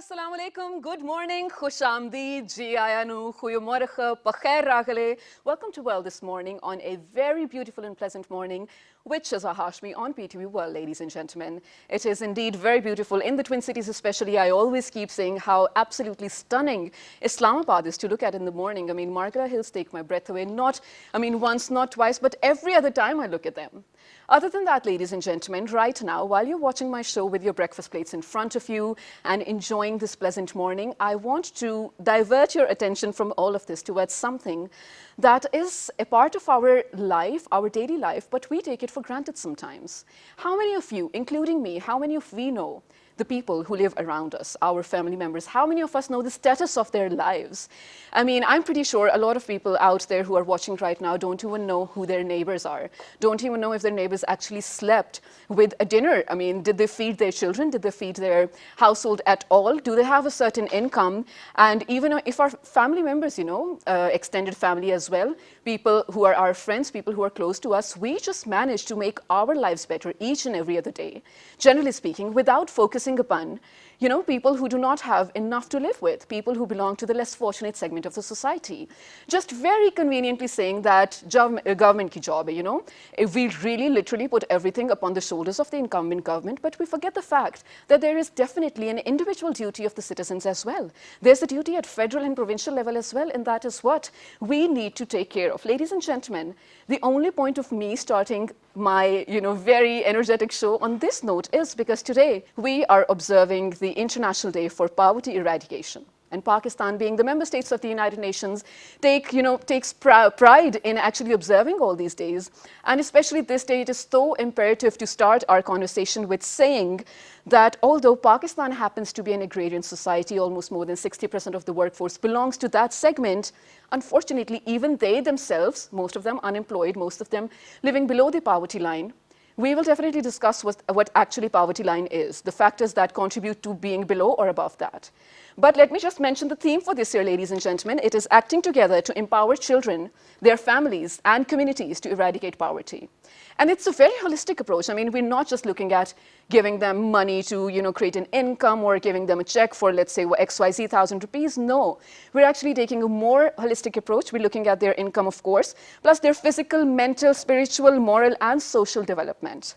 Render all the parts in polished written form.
Assalamu alaikum, good morning, khush aamdeed, ji ayanu, goeiemorgen, pakhair ragale. Welcome to World This Morning on a very beautiful and pleasant morning, which is Hashmi on PTV World, ladies and gentlemen. It is indeed very beautiful in the Twin Cities especially. I always keep saying how absolutely stunning Islamabad is to look at in the morning. I mean, Margara Hills take my breath away, not, once, not twice, but every other time I look at them. Other than that, ladies and gentlemen, right now, while you're watching my show with your breakfast plates in front of you and enjoying this pleasant morning, I want to divert your attention from all of this towards something that is a part of our life, our daily life, but we take it for granted sometimes. How many of you, including me, how many of we know the people who live around us, our family members? How many of us know the status of their lives? I mean, I'm pretty sure a lot of people out there who are watching right now don't even know who their neighbors are, don't even know if their neighbors actually slept with a dinner. I mean, did they feed their children? Did they feed their household at all? Do they have a certain income? And even if our family members, extended family as well, people who are our friends, people who are close to us, we just manage to make our lives better each and every other day, generally speaking, without focusing upon, people who do not have enough to live with, people who belong to the less fortunate segment of the society. Just very conveniently saying that government ki job hai, if we really literally put everything upon the shoulders of the incumbent government, but we forget the fact that there is definitely an individual duty of the citizens as well. There's a duty at federal and provincial level as well, and that is what we need to take care of. Ladies and gentlemen, the only point of me starting my, very energetic show on this note is because today we are observing the International Day for Poverty Eradication. And Pakistan, being the member states of the United Nations, takes pride in actually observing all these days. And especially this day, it is so imperative to start our conversation with saying that although Pakistan happens to be an agrarian society, almost more than 60% of the workforce belongs to that segment, unfortunately, even they themselves, most of them unemployed, most of them living below the poverty line. We will definitely discuss what actually poverty line is, the factors that contribute to being below or above that. But let me just mention the theme for this year, ladies and gentlemen. It is acting together to empower children, their families, and communities to eradicate poverty. And it's a very holistic approach. I mean, we're not just looking at giving them money to, create an income or giving them a check for, let's say, XYZ 1,000 rupees. No, we're actually taking a more holistic approach. We're looking at their income, of course, plus their physical, mental, spiritual, moral, and social development.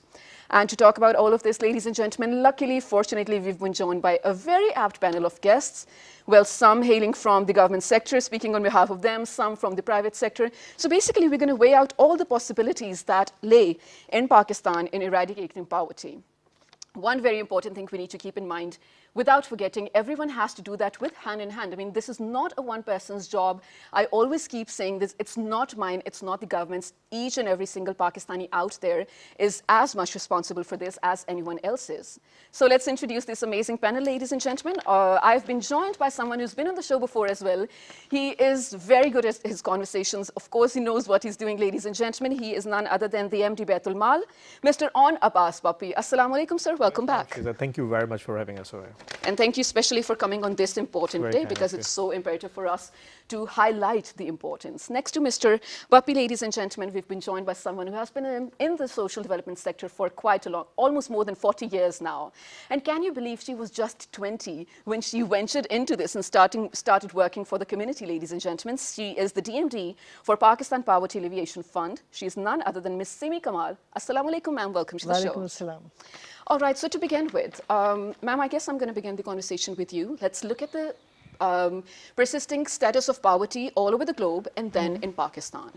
And to talk about all of this, ladies and gentlemen, luckily, fortunately, we've been joined by a very apt panel of guests. Well, some hailing from the government sector, speaking on behalf of them, some from the private sector. So basically, we're going to weigh out all the possibilities that lay in Pakistan in eradicating poverty. One very important thing we need to keep in mind, without forgetting, everyone has to do that with hand in hand. I mean, this is not a one person's job. I always keep saying this, it's not mine, it's not the government's. Each and every single Pakistani out there is as much responsible for this as anyone else is. So let's introduce this amazing panel, ladies and gentlemen. I've been joined by someone who's been on the show before as well. He is very good at his conversations. Of course, he knows what he's doing, ladies and gentlemen. He is none other than the MD Baitul Mal, Mr. On Abbas Bapi. Assalamu alaikum, sir. Welcome back. Thank you very much for having us over. And thank you especially for coming on this important day, because it's so imperative for us to highlight the importance. Next to Mr. Bapi, ladies and gentlemen, we've been joined by someone who has been in the social development sector for quite a long, almost more than 40 years now. And can you believe she was just 20 when she ventured into this and started working for the community, ladies and gentlemen? She is the DMD for Pakistan Poverty Alleviation Fund. She is none other than Miss Simi Kamal. Assalamu alaikum, ma'am. Welcome to the show. Walaikum assalam. All right, so to begin with, ma'am, I guess I'm going to begin the conversation with you. Let's look at the persisting status of poverty all over the globe and then in Pakistan.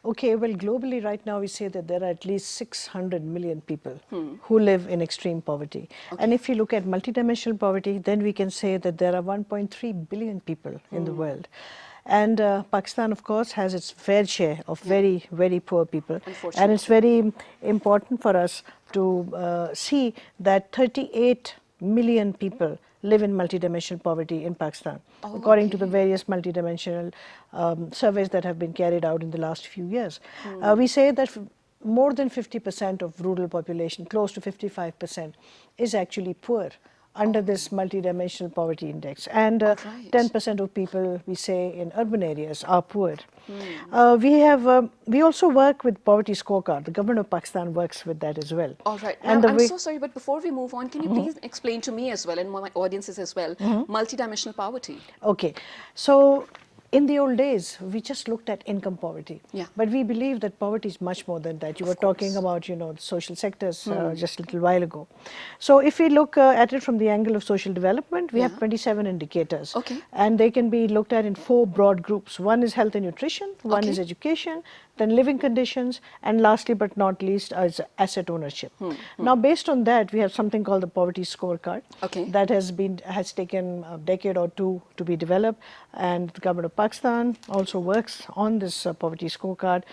Okay, well, globally right now we say that there are at least 600 million people who live in extreme poverty. Okay. And if you look at multidimensional poverty, then we can say that there are 1.3 billion people in the world. And Pakistan, of course, has its fair share of very, very poor people. And it's very important for us to see that 38 million people live in multidimensional poverty in Pakistan, according to the various multidimensional surveys that have been carried out in the last few years. We say that more than 50% of rural population, close to 55%, is actually poor under this multidimensional poverty index. And Right. 10% of people, we say, in urban areas are poor. We also work with poverty scorecard. The government of Pakistan works with that as well. All right. And Ma'am, the I'm way- so sorry, but before we move on, can you please explain to me as well, and my audiences as well, multidimensional poverty? Okay, so in the old days, we just looked at income poverty. Yeah. But we believe that poverty is much more than that. You were talking about, the social sectors just a little while ago. So if we look at it from the angle of social development, we have 27 indicators. Okay. And they can be looked at in 4 broad groups. One is health and nutrition, one is Okay. education, then living conditions, and lastly but not least is asset ownership. Now, based on that, we have something called the poverty scorecard. Okay. That has taken a decade or two to be developed, and the government of Pakistan also works on this poverty scorecard.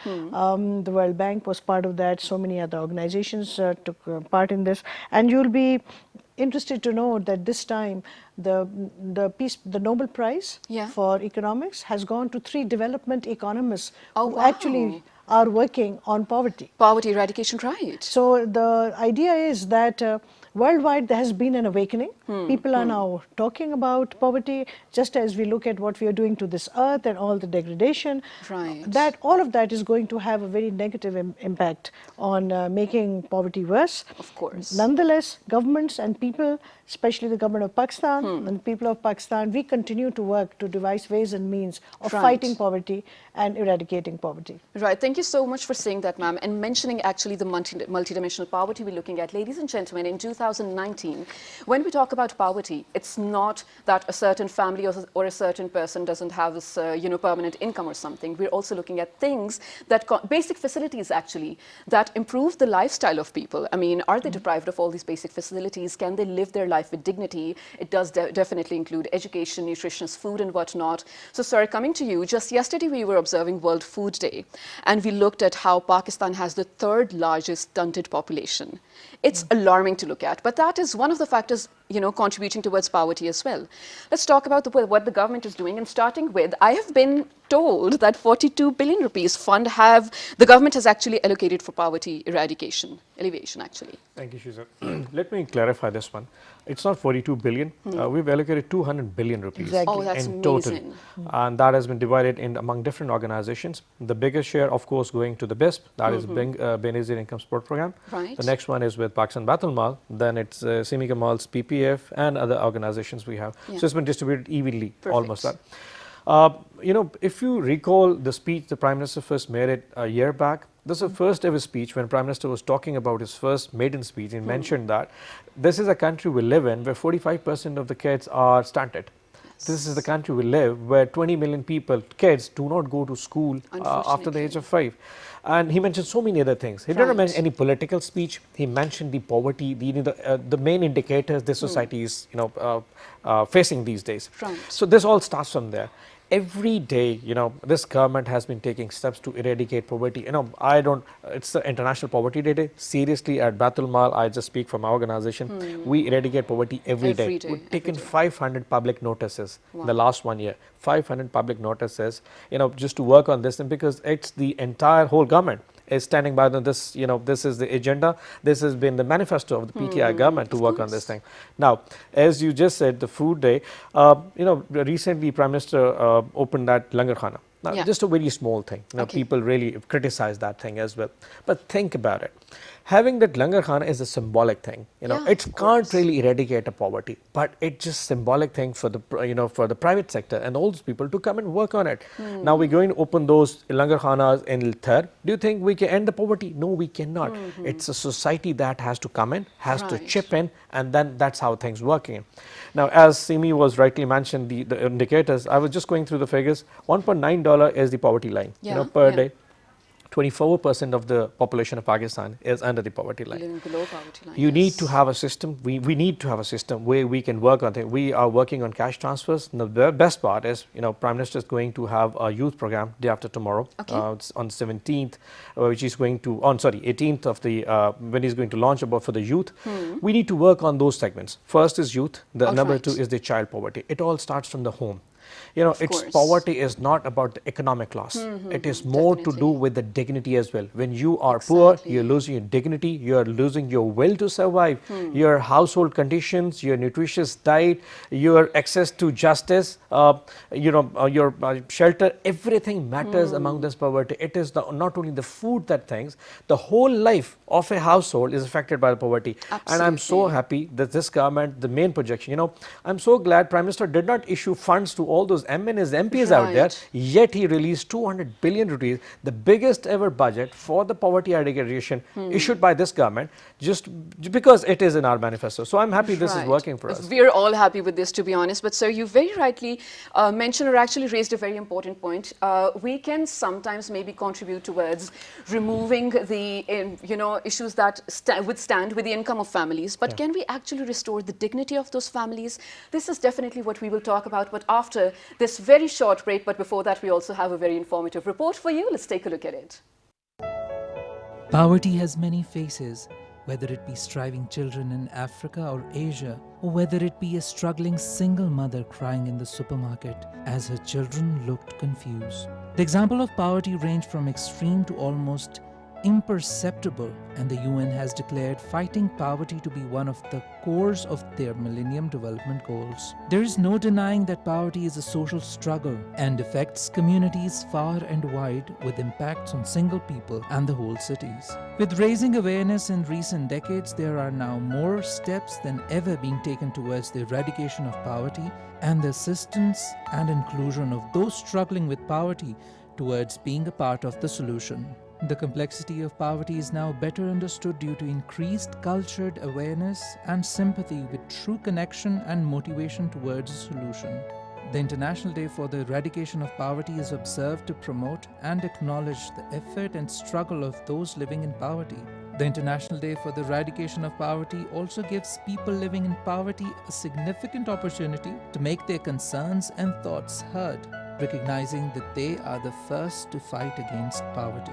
The World Bank was part of that. So many other organizations took part in this, and you'll be interested to know that this time the Nobel Prize Yeah. for economics has gone to 3 development economists Oh, who wow. actually are working on poverty. Poverty eradication, right? So the idea is that worldwide there has been an awakening. People are now talking about poverty, just as we look at what we are doing to this earth and all the degradation. Right. That all of that is going to have a very negative impact on making poverty worse. Of course. Nonetheless, governments and people, especially the government of Pakistan and people of Pakistan, we continue to work to devise ways and means of Right. fighting poverty and eradicating poverty. Right. Thank you so much for saying that, ma'am, and mentioning actually the multidimensional poverty we're looking at. Ladies and gentlemen, in 2019, when we talk about poverty, it's not that a certain family or a certain person doesn't have this, permanent income or something. We're also looking at things that, basic facilities actually, that improve the lifestyle of people. I mean, are they deprived of all these basic facilities? Can they live their life with dignity? It does definitely include education, nutritious food and whatnot. So, sir, coming to you, just yesterday we were observing World Food Day, and we looked at how Pakistan has the 3rd largest stunted population. It's alarming to look at, but that is one of the factors, contributing towards poverty as well. Let's talk about what the government is doing, and starting with, I have been told that 42 billion rupees fund the government has actually allocated for poverty eradication, alleviation actually. Thank you, Shiza. Let me clarify this one. It's not 42 billion. We've allocated 200 billion rupees Exactly. Oh, that's in total. amazing. And that has been divided among different organizations. The biggest share, of course, going to the BISP, that is Benazir Income Support Program. Right. The next one is with Pakistan Batul Mal, then it's Simi Kamal's PPF and other organizations we have. Yeah. So it's been distributed evenly, Perfect. almost that. If you recall the speech the Prime Minister first made it a year back, this is the first ever speech when Prime Minister was talking about his first maiden speech. He mentioned that this is a country we live in where 45% of the kids are stunted. This is the country we live where 20 million kids do not go to school after the age of 5. And he mentioned so many other things. He didn't mention any political speech. He mentioned the poverty, the main indicators this society is facing these days. Right. So this all starts from there. Every day, this government has been taking steps to eradicate poverty. It's the International Poverty Day. Seriously, at Batul Mal, I just speak from our organization, we eradicate poverty every day. We've taken 500 public notices in the last 1 year. 500 public notices, just to work on this, and because it's the entire whole government is standing by this, this is the agenda, this has been the manifesto of the PTI government to work on this thing. Now, as you just said, the food day, recently Prime Minister opened that Langar Khana. Now, just a very small thing. People really criticize that thing as well. But think about it. Having that Langar Khana is a symbolic thing. It can't really eradicate a poverty, but it's just symbolic thing for the for the private sector and all those people to come and work on it. Now we're going to open those Langar Khanas in Thar. Do you think we can end the poverty? No, we cannot. It's a society that has to come in, has to chip in, and then that's how things working. Now, as Simi was rightly mentioned, the indicators. I was just going through the figures. $1.9 is the poverty line per day. 24% of the population of Pakistan is under the poverty line. Living below poverty line. You need to have a system. We need to have a system where we can work on things. We are working on cash transfers. And the best part is, Prime Minister is going to have a youth program day after tomorrow. It's on 17th, which is going to, 18th of the, when he's going to launch about for the youth. We need to work on those segments. First is youth. The number 2 is the child poverty. It all starts from the home. Of It's course. poverty is not about the economic loss. It is more to do Definitely. with the dignity as well. When you are poor, Exactly. you're losing your dignity, you're losing your will to survive, your household conditions, your nutritious diet, your access to justice, your shelter, everything matters among this poverty. It is not only the food that things, the whole life of a household is affected by the poverty. And I'm so Absolutely. happy that this government, the main projection, I'm so glad Prime Minister did not issue funds to all those MNs, MPs out there, Right. yet he released 200 billion rupees, the biggest ever budget for the poverty eradication issued by this government, just because it is in our manifesto. So I'm happy this is Right. working for us. We're all happy with this, to be honest. But, sir, you very rightly mentioned or actually raised a very important point. We can sometimes maybe contribute towards removing the, issues that withstand with the income of families. But can we actually restore the dignity of those families? This is definitely what we will talk about. But after this very short break, but before that, we also have a very informative report for you. Let's take a look at it. Poverty has many faces, whether it be striving children in Africa or Asia, or whether it be a struggling single mother crying in the supermarket as her children looked confused. The example of poverty range from extreme to almost imperceptible, and the UN has declared fighting poverty to be one of the cores of their Millennium Development Goals. There is no denying that poverty is a social struggle and affects communities far and wide, with impacts on single people and the whole cities. With raising awareness in recent decades, there are now more steps than ever being taken towards the eradication of poverty and the assistance and inclusion of those struggling with poverty towards being a part of the solution. The complexity of poverty is now better understood due to increased cultured awareness and sympathy with true connection and motivation towards a solution. The International Day for the Eradication of Poverty is observed to promote and acknowledge the effort and struggle of those living in poverty. The International Day for the Eradication of Poverty also gives people living in poverty a significant opportunity to make their concerns and thoughts heard, recognizing that they are the first to fight against poverty.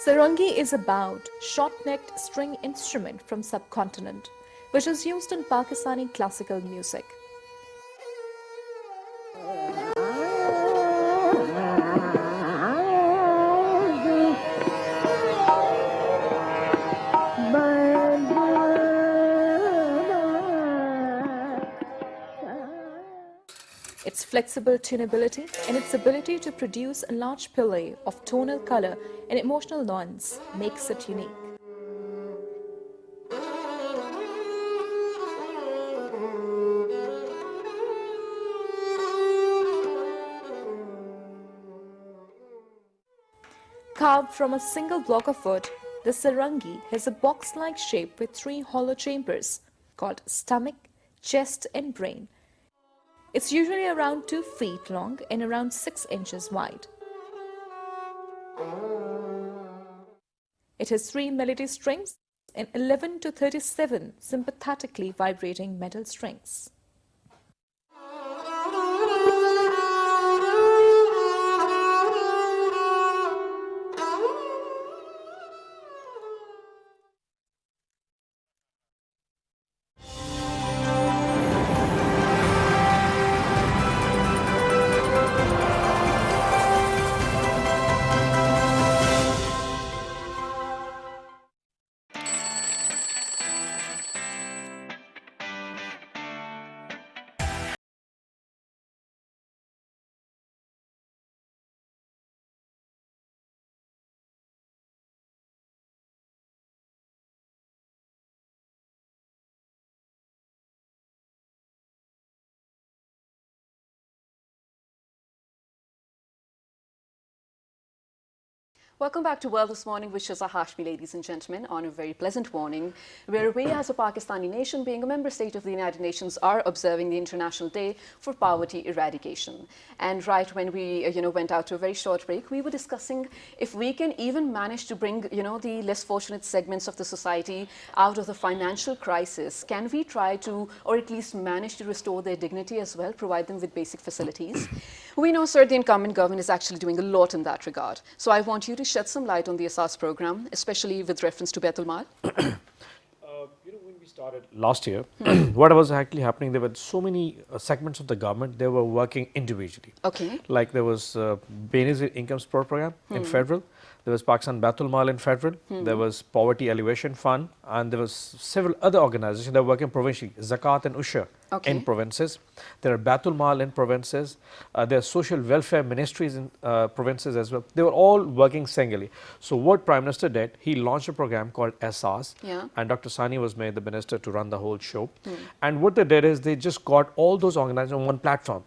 Sarangi is a bowed, short-necked string instrument from subcontinent, which is used in Pakistani classical music. Its flexible tunability and its ability to produce a large play of tonal color and emotional nuance makes it unique. Carved from a single block of wood, the sarangi has a box-like shape with three hollow chambers called stomach, chest and brain. It's usually around 2 feet long and around 6 inches wide. It has 3 melody strings and 11 to 37 sympathetically vibrating metal strings. Welcome back to World This Morning, which is a Hashmi, ladies and gentlemen, on a very pleasant morning, where we as a Pakistani nation, being a member state of the United Nations, are observing the International Day for Poverty Eradication. And right when we, went out to a very short break, we were discussing if we can even manage to bring, the less fortunate segments of the society out of the financial crisis. Can we try to, or at least manage to restore their dignity as well, provide them with basic facilities? We know, sir, the incumbent government is actually doing a lot in that regard. So I want you to shed some light on the ASAS program, especially with reference to Baitul Mal. When we started last year, what was actually happening, there were so many segments of the government, they were working individually. Okay. Like there was Benazir Income Support Program in federal, there was Pakistan Baitul Mal in federal, there was Poverty Alleviation Fund, and there was several other organizations that were working provincially, Zakat and Usher in provinces. There are Baitul Mal in provinces. There are social welfare ministries in provinces as well. They were all working singly. So what Prime Minister did, he launched a program called ASAS, and Dr. Sani was made the minister to run the whole show. And what they did is they just got all those organizations on one platform.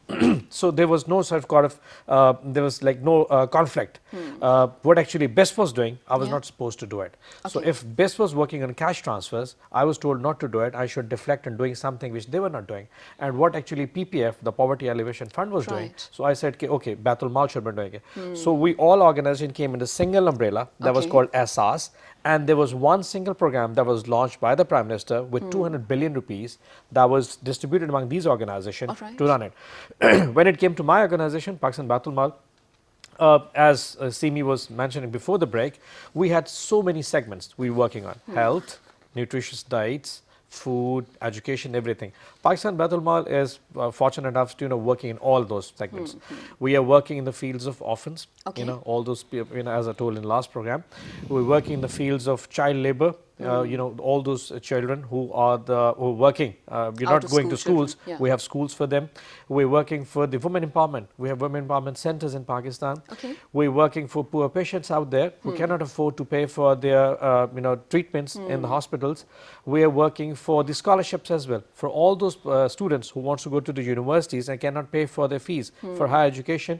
So there was no sort of there was like no conflict. What actually BIS was doing, I was not supposed to do it. So if BIS was working on cash transfers, I was told not to do it. I should deflect on doing something which they were not doing. And what actually PPF, the Poverty Alleviation Fund, was doing. So I said, okay, Baitul Mal should be doing it. So we all organization came in a single umbrella that was called ASAS. And there was one single program that was launched by the Prime Minister with 200 billion rupees that was distributed among these organizations to run it. When it came to my organization, Pakistan Baitul Mal, as Simi was mentioning before the break, we had so many segments we were working on. Health, nutritious diets, food, education, everything. Pakistan Baitul Mal is fortunate enough to working in all those segments. We are working in the fields of orphans, all those people, as I told in the last program. We're working in the fields of child labor, all those children who are working, you're not going to schools. We have schools for them. We're working for the women empowerment. We have women empowerment centers in Pakistan. We're working for poor patients out there who cannot afford to pay for their treatments in the hospitals. We are working for the scholarships as well for all those students who wants to go to the universities and cannot pay for their fees for higher education.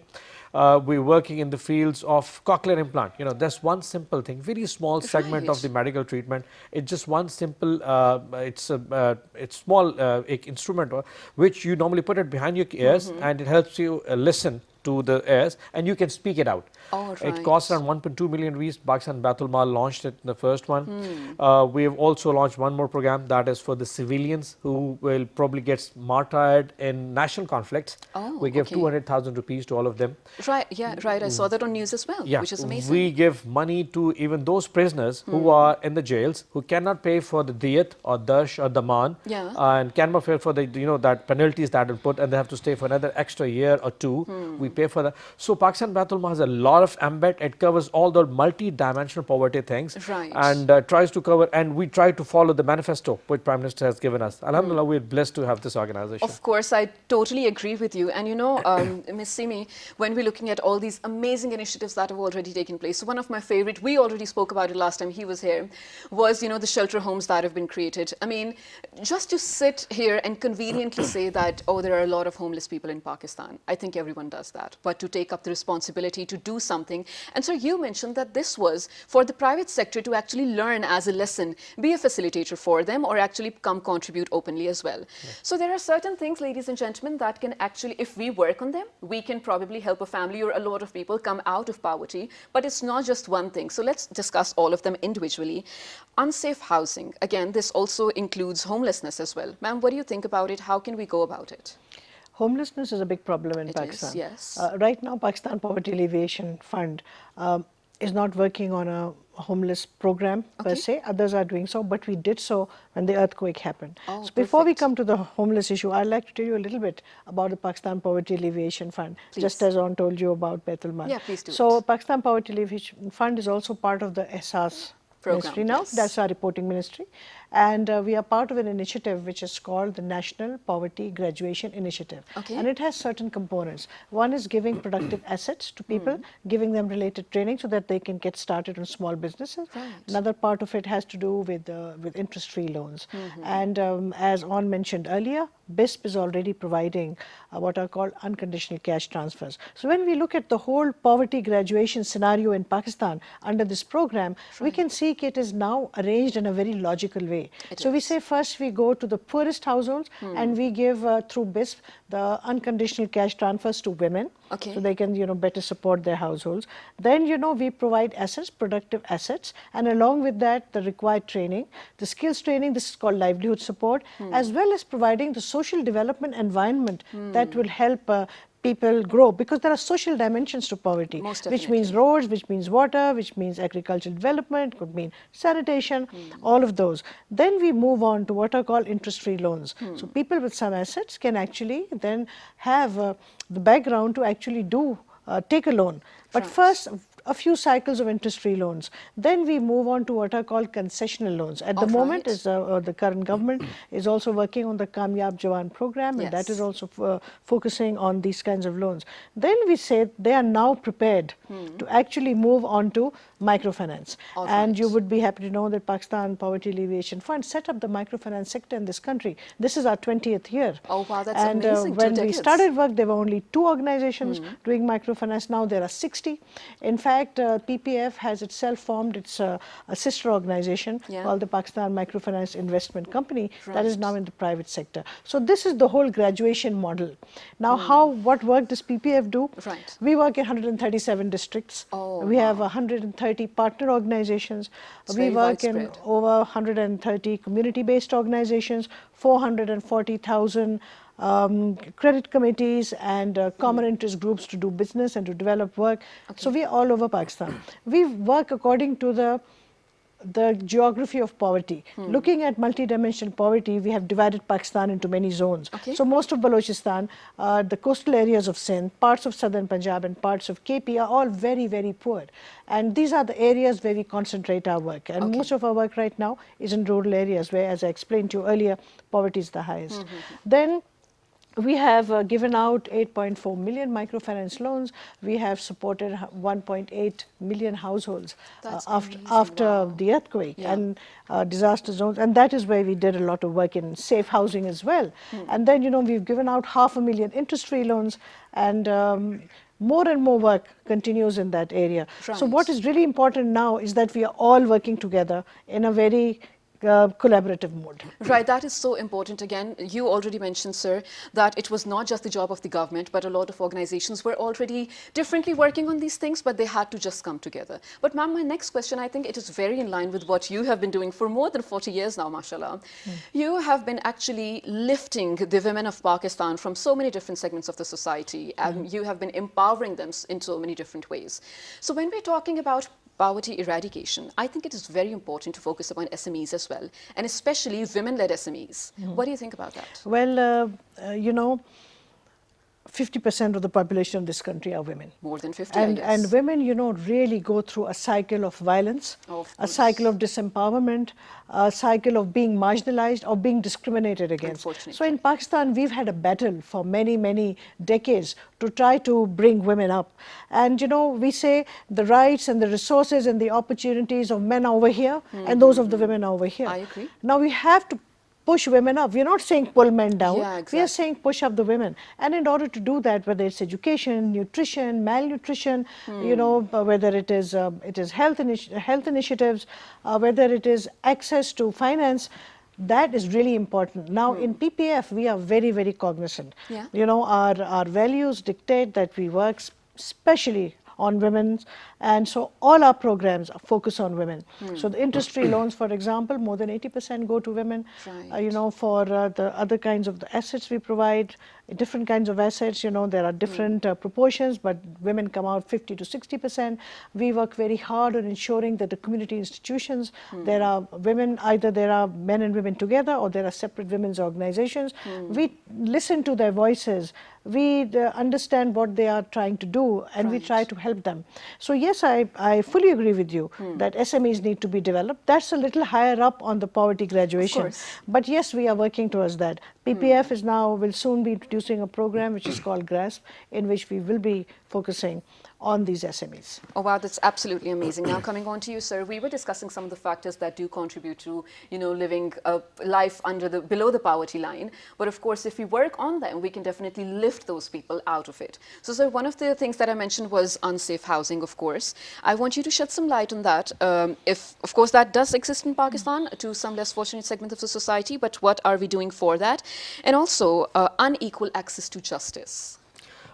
We're working in the fields of cochlear implant. That's one simple thing, very small segment of the medical treatment. It's just one simple, it's small instrument which you normally put it behind your ears and it helps you listen to the ears and you can speak it out. It costs around 1.2 million rupees. Pakistan Baitul Mal launched it, the first one. We have also launched one more program that is for the civilians who will probably get martyred in national conflicts. We give 200,000 rupees to all of them. Right, I saw that on news as well, which is amazing. We give money to even those prisoners who are in the jails who cannot pay for the diyat or dash or daman and cannot pay for the that penalties that are put and they have to stay for another extra year or two. We pay for that. So Pakistan Baitul Mal has a lot of ambit. It covers all the multi-dimensional poverty things and tries to cover, and we try to follow the manifesto which Prime Minister has given us. Alhamdulillah, we're blessed to have this organization. Of course, I totally agree with you. And Ms. Simi, when we're looking at all these amazing initiatives that have already taken place, one of my favorite, we already spoke about it last time he was here, was the shelter homes that have been created. I mean, just to sit here and conveniently say that, there are a lot of homeless people in Pakistan, I think everyone does that. But to take up the responsibility to do something. And so you mentioned that this was for the private sector to actually learn as a lesson, be a facilitator for them or actually come contribute openly as well. So there are certain things, ladies and gentlemen, that can actually, if we work on them, we can probably help a family or a lot of people come out of poverty. But it's not just one thing. So let's discuss all of them individually. Unsafe housing. Again, this also includes homelessness as well. Ma'am, what do you think about it? How can we go about it? Homelessness is a big problem in Pakistan. Yes. Right now, Pakistan Poverty Alleviation Fund is not working on a homeless program per se. Others are doing so, but we did so when the earthquake happened. So before we come to the homeless issue, I'd like to tell you a little bit about the Pakistan Poverty Alleviation Fund, just as On told you about Baitul Mal. Yeah, please do. So Pakistan Poverty Alleviation Fund is also part of the ASAS ministry now. That's our reporting ministry. and we are part of an initiative which is called the National Poverty Graduation Initiative. Okay. And it has certain components. One is giving productive assets to people, giving them related training so that they can get started on small businesses. Right. Another part of it has to do with interest-free loans. And as On mentioned earlier, BISP is already providing what are called unconditional cash transfers. So when we look at the whole poverty graduation scenario in Pakistan under this program, we can see it is now arranged in a very logical way. So we say first we go to the poorest households and we give through BISP the unconditional cash transfers to women. Okay. So they can, better support their households. Then, we provide assets, productive assets, and along with that, the required training, the skills training, this is called livelihood support, as well as providing the social development environment that will help people grow, because there are social dimensions to poverty, which means roads, which means water, which means agricultural development, could mean sanitation, all of those. Then we move on to what are called interest-free loans. So people with some assets can actually then have the background to actually take a loan. But first, a few cycles of interest-free loans. Then we move on to what are called concessional loans. At the moment, is the current government is also working on the Kamyab Jawan program, and that is also focusing on these kinds of loans. Then we say they are now prepared to actually move on to microfinance. And you would be happy to know that Pakistan Poverty Alleviation Fund set up the microfinance sector in this country. This is our 20th year. Oh wow, that's and amazing. When we started work, there were only 2 organizations doing microfinance. Now there are 60. In fact, PPF has itself formed a sister organization called the Pakistan Microfinance Investment Company that is now in the private sector. So this is the whole graduation model. Now what work does PPF do? Right. We work in 137 districts. We have 130 partner organizations. We work in over 130 community-based organizations, 440,000 credit committees and common interest groups to do business and to develop work. So we are all over Pakistan. We work according to the geography of poverty. Looking at multidimensional poverty, we have divided Pakistan into many zones. So most of Balochistan, the coastal areas of Sindh, parts of southern Punjab and parts of KP are all very, very poor. And these are the areas where we concentrate our work. And most of our work right now is in rural areas where, as I explained to you earlier, poverty is the highest. Then we have given out 8.4 million microfinance loans. We have supported 1.8 million households after the earthquake and disaster zones. And that is where we did a lot of work in safe housing as well. And then, we've given out 500,000 interest-free loans, and more and more work continues in that area. So what is really important now is that we are all working together in a very collaborative mode. Right, that is so important. Again, you already mentioned, sir, that it was not just the job of the government, but a lot of organizations were already differently working on these things, but they had to just come together. But ma'am, my next question, I think it is very in line with what you have been doing for more than 40 years now, mashallah. You have been actually lifting the women of Pakistan from so many different segments of the society, and you have been empowering them in so many different ways. So when we're talking about poverty eradication, I think it is very important to focus upon SMEs as well, and especially women-led SMEs. What do you think about that? Well, 50% of the population of this country are women. More than 50, I guess. And women, really go through a cycle of violence, a cycle of disempowerment, a cycle of being marginalized or being discriminated against. So in Pakistan, we've had a battle for many, many decades to try to bring women up. And, we say the rights and the resources and the opportunities of men are over here and those of the women are over here. I agree. Now we have to push women up. We're not saying pull men down. Yeah, exactly. We are saying push up the women. And in order to do that, whether it's education, nutrition, malnutrition, whether it is health initiatives, whether it is access to finance, that is really important. Now, in PPF, we are very, very cognizant. Our values dictate that we work especially on women, and so all our programs focus on women. So the interest-free loans, for example, more than 80% go to women. For the other kinds of the assets we provide, different kinds of assets, there are different proportions, but women come out 50 to 60%. We work very hard on ensuring that the community institutions, there are women, either there are men and women together or there are separate women's organizations. We listen to their voices. we understand what they are trying to do, and we try to help them. So yes, I fully agree with you that SMEs need to be developed. That's a little higher up on the poverty graduation. course. But yes, we are working towards that. PPF is now, will soon be introducing a program which is called GRASP, in which we will be focusing on these SMEs. Oh wow, that's absolutely amazing. Now coming on to you, sir, we were discussing some of the factors that do contribute to, living a life below the poverty line. But of course, if we work on them, we can definitely lift those people out of it. So, sir, one of the things that I mentioned was unsafe housing, of course. I want you to shed some light on that. If, of course, that does exist in Pakistan to some less fortunate segment of the society, but what are we doing for that? And also, unequal access to justice.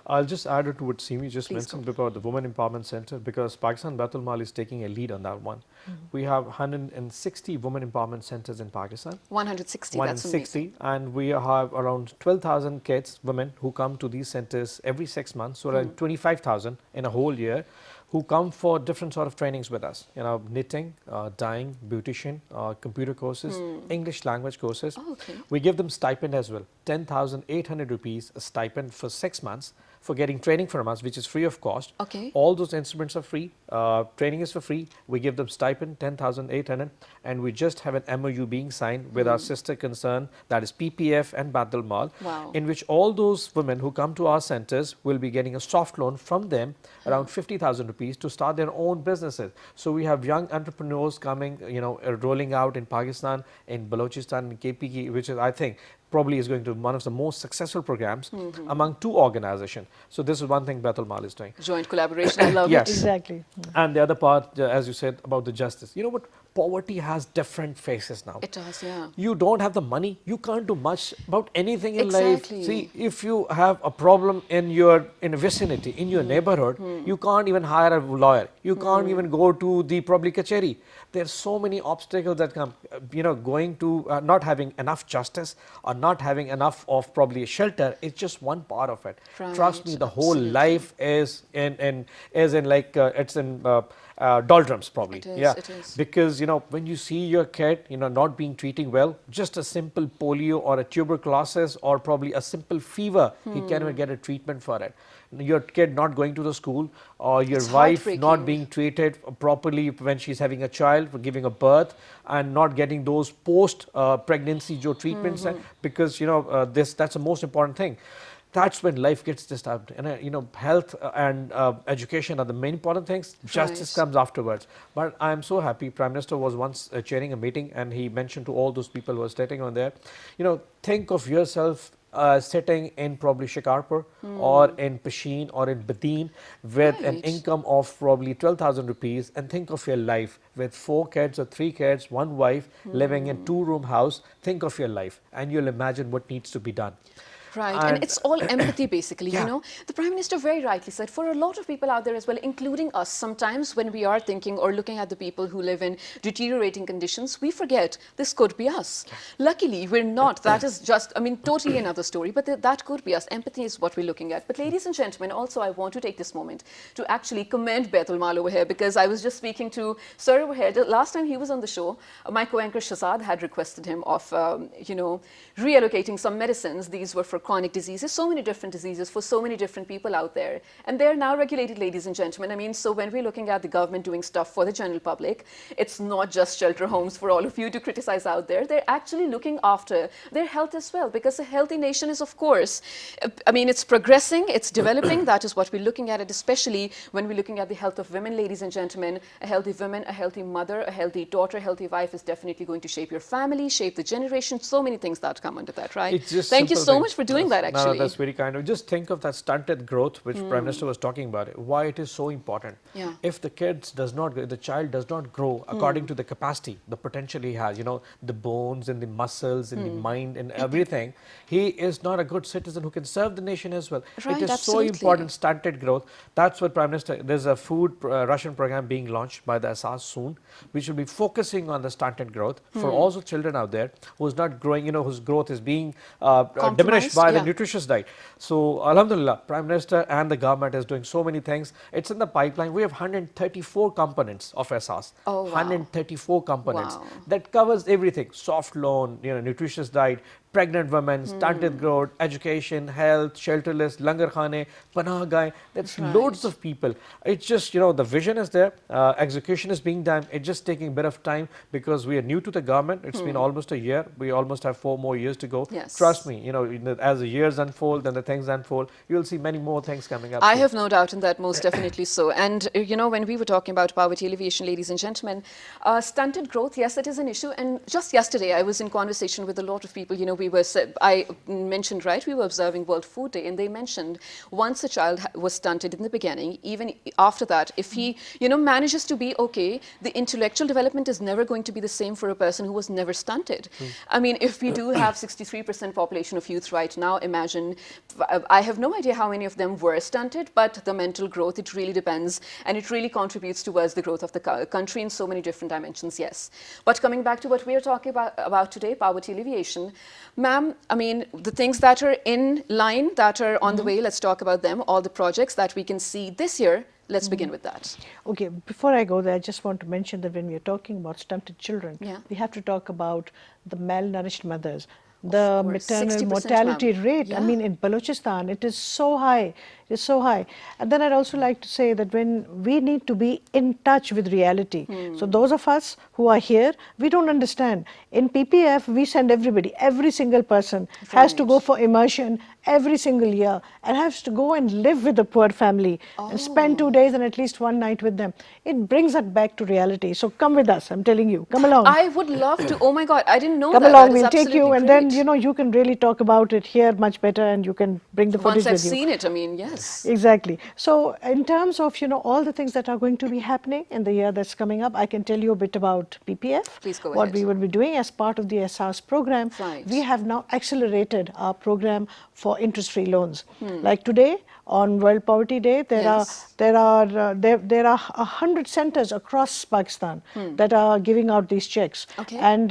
I'll just add it to what Simi just Please mentioned about the Women Empowerment Center, because Pakistan Baitul Mal is taking a lead on that one. We have 160 Women Empowerment Centers in Pakistan. 160, that's amazing. And we have around 12,000 kids, women, who come to these centers every 6 months, so around 25,000 in a whole year, who come for different sort of trainings with us. Knitting, dyeing, beautician, computer courses, English language courses. Oh, okay. We give them stipend as well, 10,800 rupees a stipend for 6 months for getting training from us, which is free of cost. Okay. All those instruments are free. Training is for free. We give them stipend, 10,800, and we just have an MOU being signed with our sister concern, that is PPF and Baitul Mal, Wow. in which all those women who come to our centers will be getting a soft loan from them, around 50,000 rupees, to start their own businesses. So we have young entrepreneurs coming, rolling out in Pakistan, in Balochistan, in KPK, which is, I think, probably is going to be one of the most successful programs among two organizations. So this is one thing Baitul Mal is doing. Joint collaboration, I love Yes. it. Exactly. And the other part, as you said, about the justice. You know what? Poverty has different faces now. It does, yeah. You don't have the money, you can't do much about anything in Exactly. life. See, if you have a problem in a vicinity, in your neighborhood, you can't even hire a lawyer. You can't even go to the public kacheri. There's so many obstacles that come. Going to not having enough justice or not having enough of probably a shelter is just one part of it. Right, Trust me, the whole absolutely. life is in doldrums probably. It is, yeah, it is. because when you see your kid not being treated well, just a simple polio or a tuberculosis or probably a simple fever, he can't even get a treatment for it. Your kid not going to the school, or your It's wife not heartbreaking. being treated properly when she's having a child, for giving a birth, and not getting those post pregnancy treatments, because that's the most important thing. That's when life gets disturbed. And health and education are the main important things. Justice Right. comes afterwards. But I'm so happy. Prime Minister was once chairing a meeting, and he mentioned to all those people who were sitting on there, think of yourself sitting in probably Shikarpur or in Pasheen or in Badin with an Right. income of probably 12,000 rupees, and think of your life with 4 kids or 3 kids, 1 wife, living in 2-room house. Think of your life, and you'll imagine what needs to be done. Right, and it's all empathy basically, Yeah. The Prime Minister very rightly said, for a lot of people out there as well, including us, sometimes when we are thinking or looking at the people who live in deteriorating conditions, we forget this could be us. Luckily, we're not. That is just, totally another story, but that could be us. Empathy is what we're looking at. But ladies and gentlemen, also I want to take this moment to actually commend Baitul Mal over here, because I was just speaking to Sir over here. The last time he was on the show, my co-anchor Shazad had requested him of, reallocating some medicines. These were for chronic diseases, so many different diseases for so many different people out there. And they're now regulated, ladies and gentlemen. So when we're looking at the government doing stuff for the general public, it's not just shelter homes for all of you to criticize out there. They're actually looking after their health as well, because a healthy nation is, of course, it's progressing, it's developing. That is what we're looking at it, especially when we're looking at the health of women, ladies and gentlemen. A healthy woman, a healthy mother, a healthy daughter, a healthy wife is definitely going to shape your family, shape the generation, so many things that come under that, right? It's just Thank you simple so things. much for doing that, No, actually. that's very kind of. Just think of that stunted growth which Prime Minister was talking about. Why it is so important. Yeah. If the the child does not grow according to the capacity, the potential he has, the bones and the muscles and the mind and everything, he is not a good citizen who can serve the nation as well. Right, it is absolutely. so important, stunted growth. That's what Prime Minister, there's a food ration program being launched by the Asas soon, which will be focusing on the stunted growth for also children out there who's not growing, whose growth is being diminished by the yeah. nutritious diet. So Alhamdulillah, Prime Minister and the government is doing so many things. It's in the pipeline. We have 134 components of Asas. Oh, wow. 134 components Wow. that covers everything: soft loan, nutritious diet, pregnant women, stunted growth, education, health, shelterless, langar khane, panah gaye. That's loads of people. It's just, the vision is there, execution is being done. It's just taking a bit of time because we are new to the government. It's been almost a year. We almost have 4 more years to go. Yes. Trust me, as the years unfold and the things unfold, you'll see many more things coming up. I have no doubt in that, most definitely so. And, when we were talking about poverty alleviation, ladies and gentlemen, stunted growth, yes, it is an issue. And just yesterday, I was in conversation with a lot of people. I mentioned, right, we were observing World Food Day, and they mentioned once a child was stunted in the beginning, even after that, if he, manages to be okay, the intellectual development is never going to be the same for a person who was never stunted. I mean, if we do have 63% population of youth right now, imagine, I have no idea how many of them were stunted, but the mental growth, it really depends, and it really contributes towards the growth of the country in so many different dimensions, yes. But coming back to what we are talking about today, poverty alleviation, ma'am, I mean, the things that are in line, that are on the way, let's talk about them, all the projects that we can see this year. Let's begin with that. Okay, before I go there, I just want to mention that when we are talking about stunted children, we have to talk about the malnourished mothers. The maternal mortality rate, I mean, in Balochistan, it is so high. It's so high. And then I'd also like to say that when we need to be in touch with reality. So those of us who are here, we don't understand. In PPF, we send everybody, every single person has to go for immersion every single year and has to go and live with a poor family and spend 2 days and at least 1 night with them. It brings us back to reality. So come with us, I'm telling you, come along. I would love to. Oh my God, I didn't know come that. along, That is we'll take you, and absolutely then great. you can really talk about it here much better, and you can bring the footage Once I've with you. seen it, I mean, yes. Exactly. So in terms of all the things that are going to be happening in the year that's coming up, I can tell you a bit about PPF. Please go what ahead. we will be doing as part of the SR's program. Right. We have now accelerated our program for interest-free loans. Like today, on World Poverty Day, there are 100 centers across Pakistan that are giving out these checks. Okay. And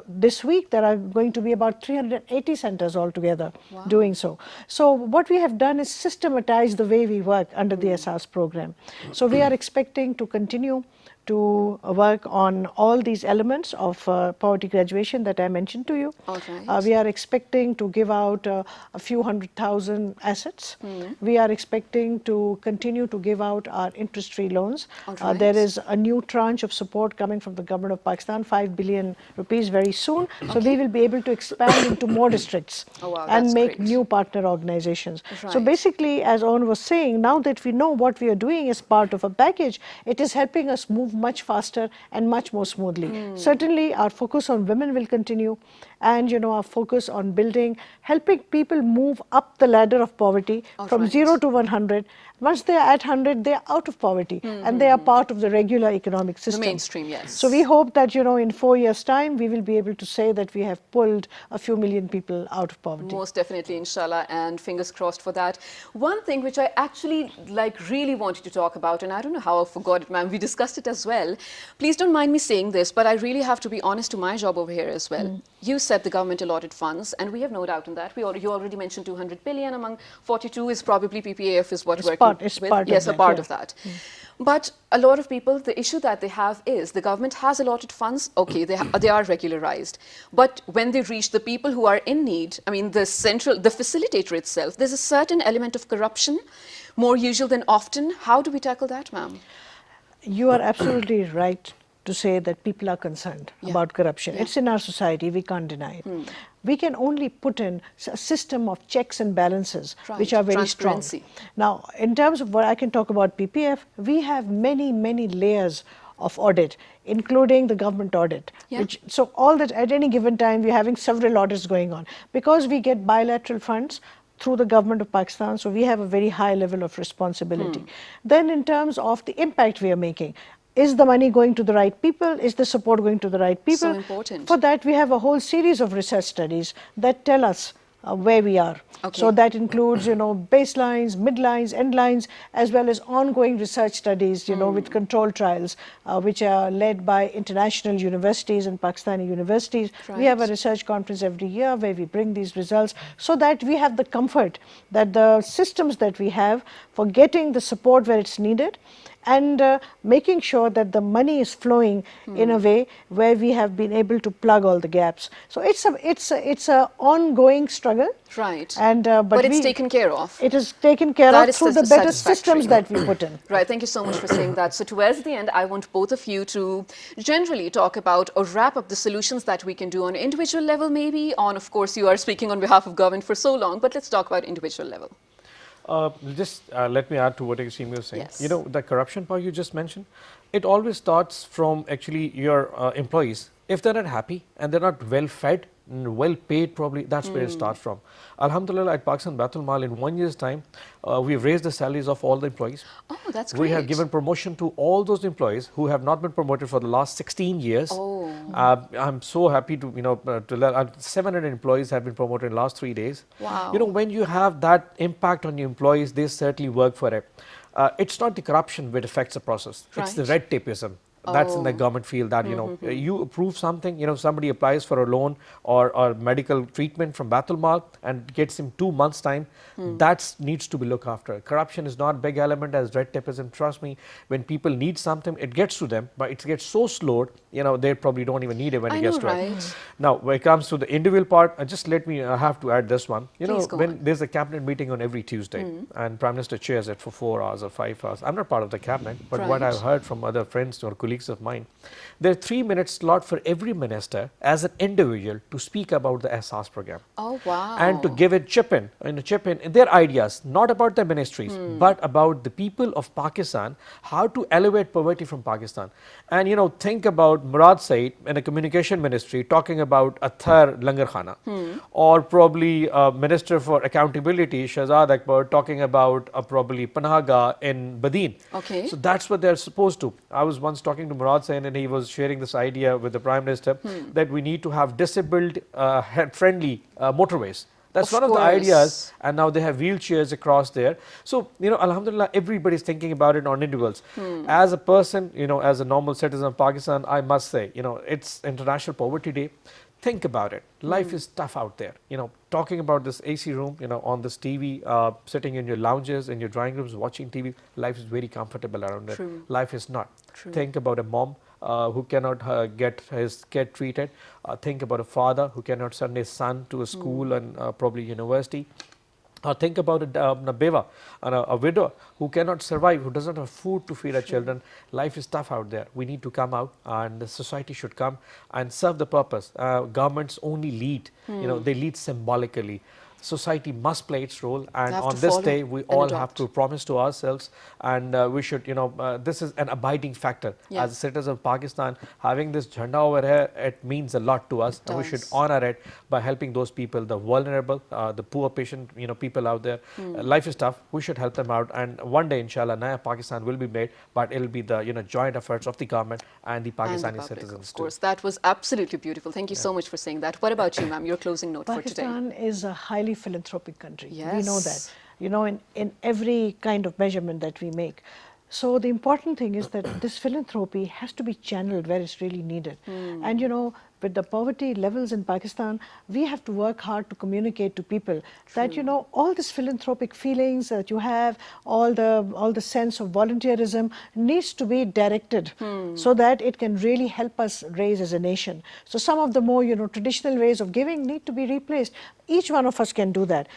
this week there are going to be about 380 centers altogether doing so. So what we have done is systematize the way we work under the SR's program. So we are expecting to continue to work on all these elements of poverty graduation that I mentioned to you. All right. We are expecting to give out a few 100,000 assets. We are expecting to continue to give out our interest-free loans. All right. There is a new tranche of support coming from the government of Pakistan, 5 billion rupees very soon. So we will be able to expand into more districts wow, and that's make great. new partner organizations. So Right. basically, as Owen was saying, now that we know what we are doing as part of a package, it is helping us move much faster and much more smoothly. Certainly, our focus on women will continue, and our focus on building, helping people move up the ladder of poverty from right. 0 to 100. Once they are at 100, they are out of poverty, and they are part of the regular economic system. mainstream, yes. So we hope that in 4 years' time, we will be able to say that we have pulled a few million people out of poverty. Most definitely, inshallah, and fingers crossed for that. One thing which I actually really wanted to talk about, and I don't know how I forgot it, ma'am, we discussed it as well. Please don't mind me saying this, but I really have to be honest to my job over here as well. You said the government allotted funds, and we have no doubt in that. You already mentioned 200 billion among 42 is probably PPAF is what we're working with. Part yes, of a part that, of that. But a lot of people, the issue that they have is the government has allotted funds, okay, they are regularized. But when they reach the people who are in need, I mean, the facilitator itself, there's a certain element of corruption, more usual than often. How do we tackle that, ma'am? You are absolutely right to say that people are concerned about corruption. It's in our society, we can't deny it. We can only put in a system of checks and balances, which are very strong. Now, in terms of what I can talk about PPF, we have many, many layers of audit, including the government audit. So all that at any given time, we're having several audits going on. Because we get bilateral funds through the government of Pakistan, so we have a very high level of responsibility. Then in terms of the impact we are making, is the money going to the right people? Is the support going to the right people? So important. For that, we have a whole series of research studies that tell us where we are. Okay. So that includes, baselines, midlines, endlines, as well as ongoing research studies, with control trials, which are led by international universities and Pakistani universities. We have a research conference every year where we bring these results so that we have the comfort that the systems that we have for getting the support where it's needed and making sure that the money is flowing in a way where we have been able to plug all the gaps. So it's a ongoing struggle. Right. And but it's taken care of. It is taken care That of is through the the better satisfactory. systems that we put in. Right, thank you so much for saying that. So towards the end, I want both of you to generally talk about or wrap up the solutions that we can do on individual level, maybe on, of course, you are speaking on behalf of government for so long, but let's talk about individual level. Just let me add to what Extreme was saying. Yes. You know, the corruption part you just mentioned, it always starts from actually your employees. If they're not happy and they're not well fed, well paid, probably that's where it starts from. Alhamdulillah, at Pakistan Baitul Mal, in 1 year's time, we've raised the salaries of all the employees. Oh, that's great. We have given promotion to all those employees who have not been promoted for the last 16 years. Oh. I'm so happy to, 700 employees have been promoted in the last 3 days. Wow. You know, when you have that impact on your employees, they certainly work for it. It's not the corruption which affects the process. It's the Right. red tapeism. That's in the government field that, you approve something, somebody applies for a loan or medical treatment from Baitul Mal and gets in 2 months' time, that needs to be looked after. Corruption is not a big element as red tapeism. Trust me, when people need something, it gets to them, but it gets so slowed, they probably don't even need it when it gets to it. Now, when it comes to the individual part, just let me, I have to add this one. Please go when on. there's a cabinet meeting on every Tuesday and Prime Minister chairs it for 4 hours or 5 hours, I'm not part of the cabinet, but what Right. I've heard from other friends or colleagues of mine, there are 3 minute slot for every minister as an individual to speak about the SARS program. Oh, wow. And to give it chip in their ideas, not about the ministries, but about the people of Pakistan, how to elevate poverty from Pakistan. And think about Murad Said in a communication ministry talking about Athar Langar Khana, or probably Minister for Accountability Shahzad Akbar talking about probably Panahaga in Badin. Okay. So that's what they're supposed to. I was once talking to Murad Sain and he was sharing this idea with the Prime Minister that we need to have disabled friendly motorways. That's Of one of the course. ideas, and now they have wheelchairs across there. So, Alhamdulillah, everybody's thinking about it on individuals. As a person, as a normal citizen of Pakistan, I must say, it's International Poverty Day. Think about it. Life is tough out there. Talking about this AC room, on this TV, sitting in your lounges, in your drawing rooms, watching TV, life is very comfortable around it. True. Life is not. True. Think about a mom who cannot get his kid treated. Think about a father who cannot send his son to a school and probably university. Think about a beva, a widow who cannot survive, who doesn't have food to feed her children. Life is tough out there. We need to come out, and the society should come and serve the purpose. Governments only lead, they lead symbolically. Society must play its role, and Have on to this follow day we and all adopt. have to promise to ourselves, and we should, this is an abiding factor. Yeah. As a citizen of Pakistan, having this jhanda over here, it means a lot to us, and we should does. honor it by helping those people, the vulnerable, the poor patient, people out there. Life is tough. We should help them out, and one day, inshallah, Naya Pakistan will be made, but it'll be the joint efforts of the government and the And the Pakistani public, citizens of course. That was absolutely beautiful. Thank you so much for saying that. What about you, ma'am? Your closing note for today. Pakistan is a highly philanthropic country. We know that, Yes. in every kind of measurement that we make. So the important thing is that this philanthropy has to be channeled where it's really needed. And with the poverty levels in Pakistan, we have to work hard to communicate to people that all this philanthropic feelings that you have, all the sense of volunteerism needs to be directed so that it can really help us raise as a nation. So some of the more traditional ways of giving need to be replaced. Each one of us can do that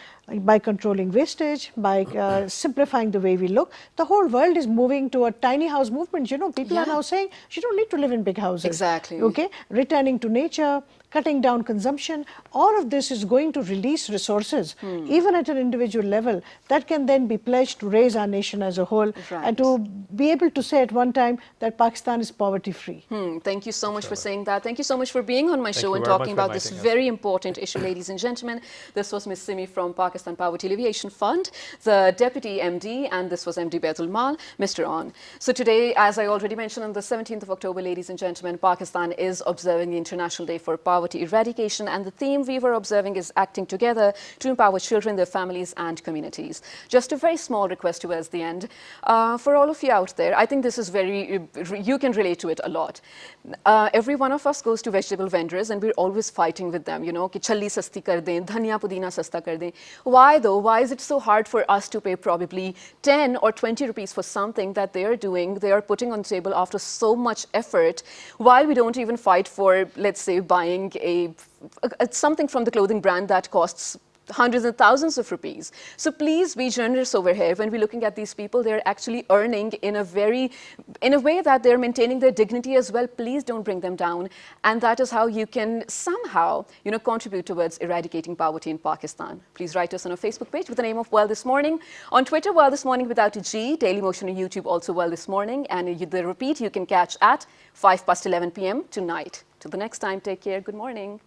by controlling wastage, by simplifying the way we look. The whole world is moving to a tiny house movement. People are now saying you don't need to live in big houses. Exactly. Okay, returning to nature, cutting down consumption, all of this is going to release resources, even at an individual level, that can then be pledged to raise our nation as a whole, and to be able to say at one time that Pakistan is poverty-free. Thank you so much for saying that. Thank you so much for being on my show you and very talking much for about this inviting us. very important issue, ladies and gentlemen. This was Ms. Simi from Pakistan Poverty Alleviation Fund, the Deputy MD, and this was MD Baitul Mal, Mr. On. So today, as I already mentioned, on the 17th of October, ladies and gentlemen, Pakistan is observing the International International Day for Poverty Eradication, and the theme we were observing is acting together to empower children, their families and communities. Just a very small request towards the end. For all of you out there, I think this is you can relate to it a lot. Every one of us goes to vegetable vendors and we're always fighting with them, you know, ki challi sasti kar dein, dhaniya pudina sasta kar dein. Why though? Why is it so hard for us to pay probably 10 or 20 rupees for something that they are doing, they are putting on the table after so much effort, while we don't even fight for, let's say, buying something from the clothing brand that costs hundreds and thousands of rupees. So please be generous over here. When we're looking at these people, they're actually earning in a way that they're maintaining their dignity as well. Please don't bring them down. And that is how you can somehow, you know, contribute towards eradicating poverty in Pakistan. Please write us on our Facebook page with the name of Well This Morning. On Twitter, Well This Morning without a G. Daily Motion on YouTube, also Well This Morning. And the repeat you can catch at 11 p.m. tonight. Till the next time, take care. Good morning.